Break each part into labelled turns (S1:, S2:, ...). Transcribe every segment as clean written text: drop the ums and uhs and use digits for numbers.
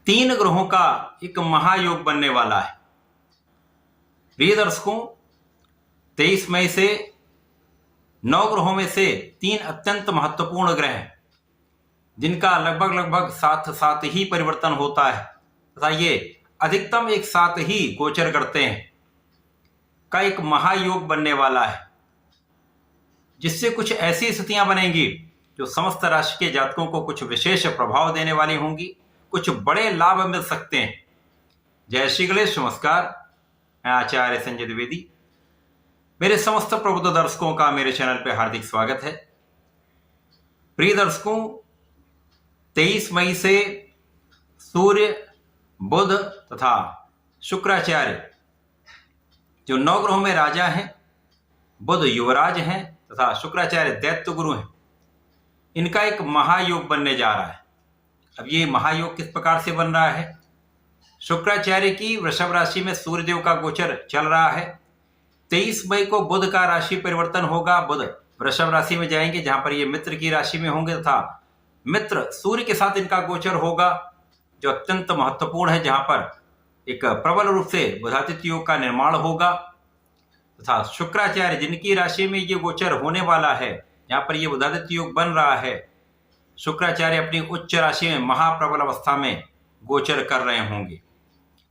S1: तीन ग्रहों का एक महायोग बनने वाला है। प्रिय दर्शकों, 23 मई से 9 ग्रहों में से 3 अत्यंत महत्वपूर्ण ग्रह हैं जिनका लगभग साथ साथ ही परिवर्तन होता है तथा ये अधिकतम एक साथ ही गोचर करते हैं का एक महायोग बनने वाला है, जिससे कुछ ऐसी स्थितियां बनेंगी जो समस्त राशि के जातकों को कुछ विशेष प्रभाव देने वाली होंगी, कुछ बड़े लाभ मिल सकते हैं। जय श्री गणेश, नमस्कार। मैं आचार्य संजय द्विवेदी। मेरे समस्त प्रबुद्ध दर्शकों का मेरे चैनल पर हार्दिक स्वागत है। प्रिय दर्शकों, 23 मई से सूर्य, बुध तथा शुक्राचार्य जो 9 ग्रहों में राजा हैं, बुध युवराज हैं तथा शुक्राचार्य दैत्य गुरु हैं, इनका एक महायोग बनने जा रहा है। अब ये महायोग किस प्रकार से बन रहा है? शुक्राचार्य की वृषभ राशि में सूर्यदेव का गोचर चल रहा है। 23 मई को बुध का राशि परिवर्तन होगा। बुध वृषभ राशि में जाएंगे जहां पर ये मित्र की राशि में होंगे तथा मित्र सूर्य के साथ इनका गोचर होगा, जो अत्यंत महत्वपूर्ण है, जहां पर एक प्रबल रूप से बुधादित्य योग का निर्माण होगा तथा शुक्राचार्य जिनकी राशि में ये गोचर होने वाला है, जहां पर ये बुधादित्य योग बन रहा है, शुक्राचार्य अपनी उच्च राशि में महाप्रबल अवस्था में गोचर कर रहे होंगे,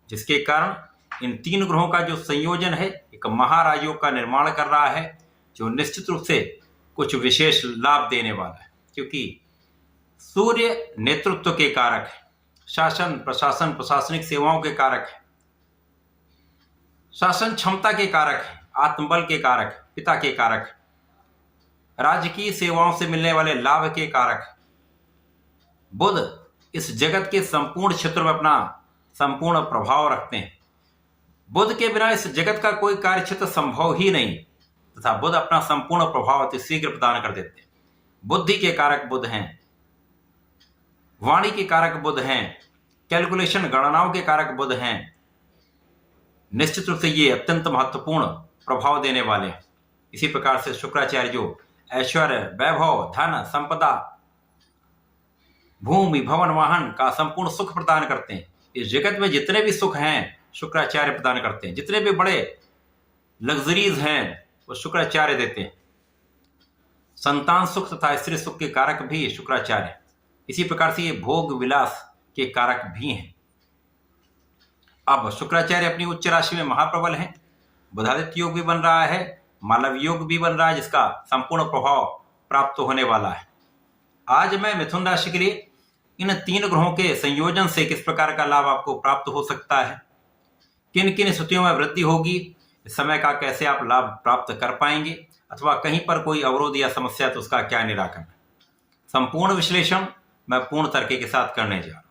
S1: जिसके कारण इन तीन ग्रहों का जो संयोजन है एक महाराजयोग का निर्माण कर रहा है, जो निश्चित रूप से कुछ विशेष लाभ देने वाला है। क्योंकि सूर्य नेतृत्व के कारक है, शासन प्रशासन प्रशासनिक सेवाओं के कारक है, शासन क्षमता के कारक है, आत्मबल के कारक है, पिता के कारक है, राजकीय सेवाओं से मिलने वाले लाभ के कारक है। बुध इस जगत के संपूर्ण क्षेत्र में अपना संपूर्ण प्रभाव रखते हैं। बुध के बिना इस जगत का कोई कार्य क्षेत्र संभव ही नहीं तथा बुध अपना संपूर्ण प्रभाव अति शीघ्र प्रदान कर देते हैं। बुद्धि के कारक बुध हैं, वाणी के कारक बुध हैं, कैलकुलेशन गणनाओं के कारक बुध हैं। निश्चित रूप से ये अत्यंत महत्वपूर्ण प्रभाव देने वाले हैं। इसी प्रकार से शुक्राचार्य जो ऐश्वर्य, वैभव, धन, संपदा, भूमि, भवन, वाहन का संपूर्ण सुख प्रदान करते हैं। इस जगत में जितने भी सुख हैं शुक्राचार्य प्रदान करते हैं, जितने भी बड़े लग्जरीज हैं वो शुक्राचार्य देते हैं। संतान सुख तथा स्त्री सुख के कारक भी शुक्राचार्य। इसी प्रकार से ये भोग विलास के कारक भी हैं। अब शुक्राचार्य अपनी उच्च राशि में महाप्रबल हैं, बुधादित्य योग भी बन रहा है, मालव योग भी बन रहा है, जिसका संपूर्ण प्रभाव प्राप्त होने वाला है। आज मैं मिथुन राशि के लिए इन तीन ग्रहों के संयोजन से किस प्रकार का लाभ आपको प्राप्त हो सकता है, किन किन स्थितियों में वृद्धि होगी, इस समय का कैसे आप लाभ प्राप्त कर पाएंगे, अथवा कहीं पर कोई अवरोध या समस्या तो उसका क्या निराकरण, संपूर्ण विश्लेषण मैं पूर्ण तरीके के साथ करने जा रहा हूं।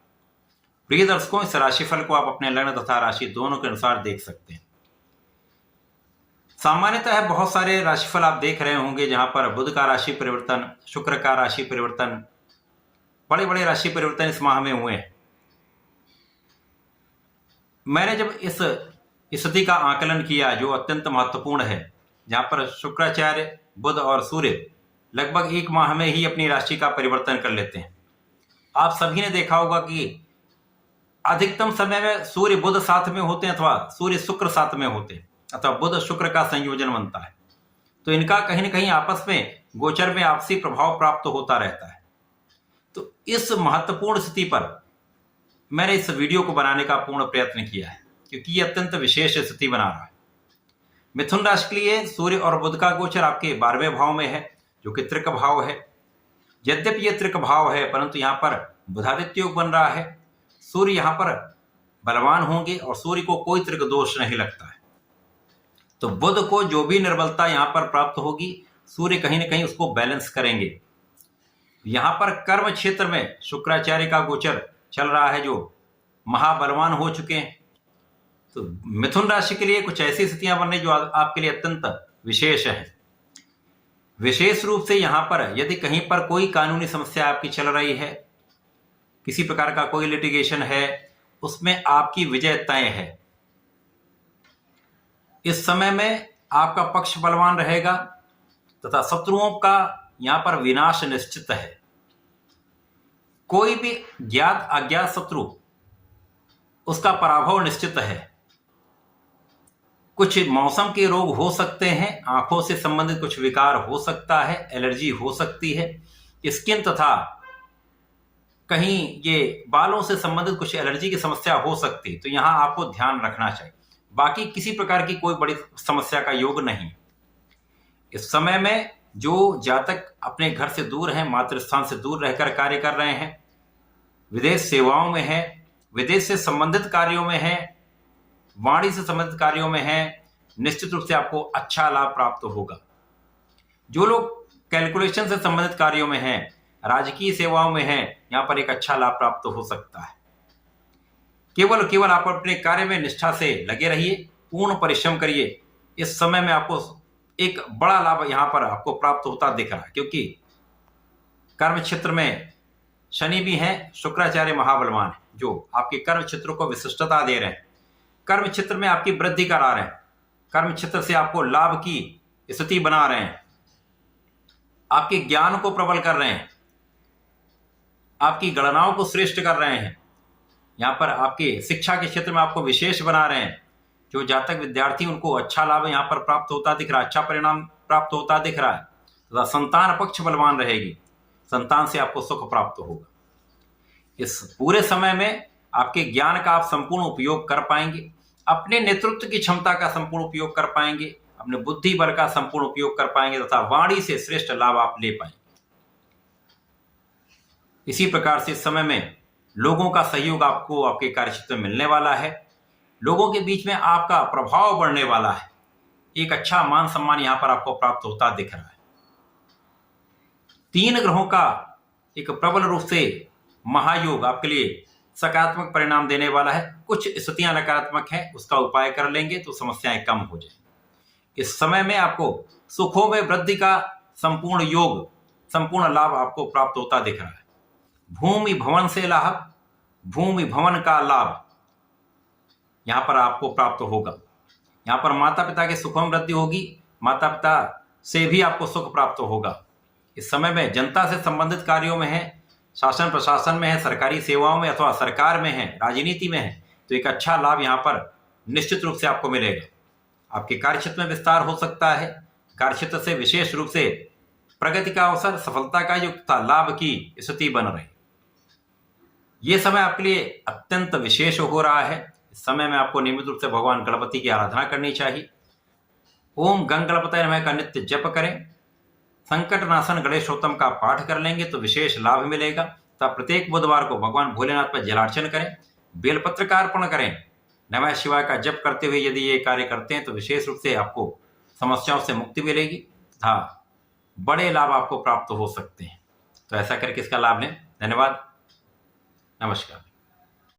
S1: प्रिय दर्शकों, इस राशिफल को आप अपने लग्न तथा राशि दोनों के अनुसार देख सकते हैं। सामान्यतः बहुत सारे राशिफल आप देख रहे होंगे जहां पर बुध का राशि परिवर्तन, शुक्र का राशि परिवर्तन, बड़े बड़े राशि परिवर्तन इस माह में हुए हैं। मैंने जब इस स्थिति का आकलन किया जो अत्यंत महत्वपूर्ण है, जहां पर शुक्राचार्य, बुध और सूर्य लगभग एक माह में ही अपनी राशि का परिवर्तन कर लेते हैं। आप सभी ने देखा होगा कि अधिकतम समय में सूर्य बुध साथ में होते हैं अथवा सूर्य शुक्र साथ में होते हैं अथवा बुध शुक्र का संयोजन बनता है, तो इनका कहीं ना कहीं आपस में गोचर में आपसी प्रभाव प्राप्त होता रहता है। तो इस महत्वपूर्ण स्थिति पर मैंने इस वीडियो को बनाने का पूर्ण प्रयत्न किया है, क्योंकि यह अत्यंत विशेष स्थिति बना रहा है। मिथुन राशि के लिए सूर्य और बुध का गोचर आपके 12वें भाव में है, जो कि त्रिक भाव है। यद्यपि यह त्रिक भाव है, परंतु यहाँ पर बुधादित्य योग बन रहा है। सूर्य यहाँ पर बलवान होंगे और सूर्य को कोई त्रिक दोष नहीं लगता है। तो बुध को जो भी निर्बलता यहाँ पर प्राप्त होगी, सूर्य कहीं ना कहीं उसको बैलेंस करेंगे। यहाँ पर कर्म क्षेत्र में शुक्राचार्य का गोचर चल रहा है, जो महाबलवान हो चुके हैं। तो मिथुन राशि के लिए कुछ ऐसी स्थितियां बन रही जो आपके लिए अत्यंत विशेष है। विशेष रूप से यहाँ पर यदि कहीं पर कोई कानूनी समस्या आपकी चल रही है, किसी प्रकार का कोई लिटिगेशन है, उसमें आपकी विजय तय है। इस समय में आपका पक्ष बलवान रहेगा तथा शत्रुओं का यहां पर विनाश निश्चित है। कोई भी ज्ञात अज्ञात शत्रु उसका पराभव निश्चित है। कुछ मौसम के रोग हो सकते हैं, आंखों से संबंधित कुछ विकार हो सकता है, एलर्जी हो सकती है, स्किन तथा कहीं ये बालों से संबंधित कुछ एलर्जी की समस्या हो सकती है, तो यहां आपको ध्यान रखना चाहिए। बाकी किसी प्रकार की कोई बड़ी समस्या का योग नहीं। इस समय में जो जातक अपने घर से दूर हैं, मातृस्थान से दूर रहकर कार्य कर रहे हैं, विदेश सेवाओं में हैं, विदेश से संबंधित कार्यों में हैं, वाणी से संबंधित कार्यों में हैं, निश्चित रूप से आपको अच्छा लाभ प्राप्त होगा। जो लोग कैलकुलेशन से संबंधित कार्यों में हैं, राजकीय सेवाओं में हैं, यहां पर एक अच्छा लाभ प्राप्त हो सकता है। केवल आप अपने कार्य में निष्ठा से लगे रहिए, पूर्ण परिश्रम करिए। इस समय में आपको एक बड़ा लाभ यहां पर आपको प्राप्त होता दिख रहा है, क्योंकि कर्म क्षेत्र में शनि भी हैं, शुक्राचार्य महाबलवान है, जो आपके कर्म क्षेत्र को विशिष्टता दे रहे हैं, कर्म क्षेत्र में आपकी वृद्धि करा रहे हैं, कर्म क्षेत्र से आपको लाभ की स्थिति बना रहे हैं, आपके ज्ञान को प्रबल कर रहे हैं, आपकी गणनाओं को श्रेष्ठ कर रहे हैं। यहां पर आपके शिक्षा के क्षेत्र में आपको विशेष बना रहे हैं। जो जातक विद्यार्थी उनको अच्छा लाभ यहां पर प्राप्त होता दिख रहा है, अच्छा परिणाम प्राप्त होता दिख रहा है। तथा संतान पक्ष बलवान रहेगी, संतान से आपको सुख प्राप्त होगा। इस पूरे समय में आपके ज्ञान का आप संपूर्ण उपयोग कर पाएंगे, अपने नेतृत्व की क्षमता का संपूर्ण उपयोग कर पाएंगे, अपने बुद्धि बल का संपूर्ण उपयोग कर पाएंगे तथा वाणी से श्रेष्ठ लाभ आप ले पाएंगे। इसी प्रकार से इस समय में लोगों का सहयोग आपको आपके कार्यक्षेत्र में मिलने वाला है, लोगों के बीच में आपका प्रभाव बढ़ने वाला है, एक अच्छा मान सम्मान यहां पर आपको प्राप्त होता दिख रहा है। 3 ग्रहों का एक प्रबल रूप से महायोग आपके लिए सकारात्मक परिणाम देने वाला है। कुछ स्थितियां नकारात्मक हैं, उसका उपाय कर लेंगे तो समस्याएं कम हो जाएंगी। इस समय में आपको सुखों में वृद्धि का संपूर्ण योग, संपूर्ण लाभ आपको प्राप्त होता दिख रहा है। भूमि भवन से लाभ, भूमि भवन का लाभ यहां पर आपको प्राप्त होगा। यहां पर माता पिता के सुखों में वृद्धि होगी, माता पिता से भी आपको सुख प्राप्त होगा। इस समय में जनता से संबंधित कार्यों में है, शासन प्रशासन में है, सरकारी सेवाओं में अथवा सरकार में है, राजनीति में है, तो एक अच्छा लाभ यहां पर निश्चित रूप से आपको मिलेगा। आपके कार्यक्षेत्र में विस्तार हो सकता है, कार्यक्षेत्र से विशेष रूप से प्रगति का अवसर, सफलता का युग तथा लाभ की स्थिति बन रही। ये समय आपके लिए अत्यंत विशेष हो रहा है। इस समय में आपको नियमित रूप से भगवान गणपति की आराधना करनी चाहिए। ओम गंग गणपतये नमः का नित्य जप करें। संकट नाशन गणेशोत्तम का पाठ कर लेंगे तो विशेष लाभ मिलेगा। तब प्रत्येक बुधवार को भगवान भोलेनाथ पर जलार्चन करें, बेलपत्र का अर्पण करें, नमः शिवाय का जप करते हुए यदि ये कार्य करते हैं तो विशेष रूप से आपको समस्याओं से मुक्ति मिलेगी तथा बड़े लाभ आपको प्राप्त हो सकते हैं। तो ऐसा करके इसका लाभ लें। धन्यवाद, नमस्कार।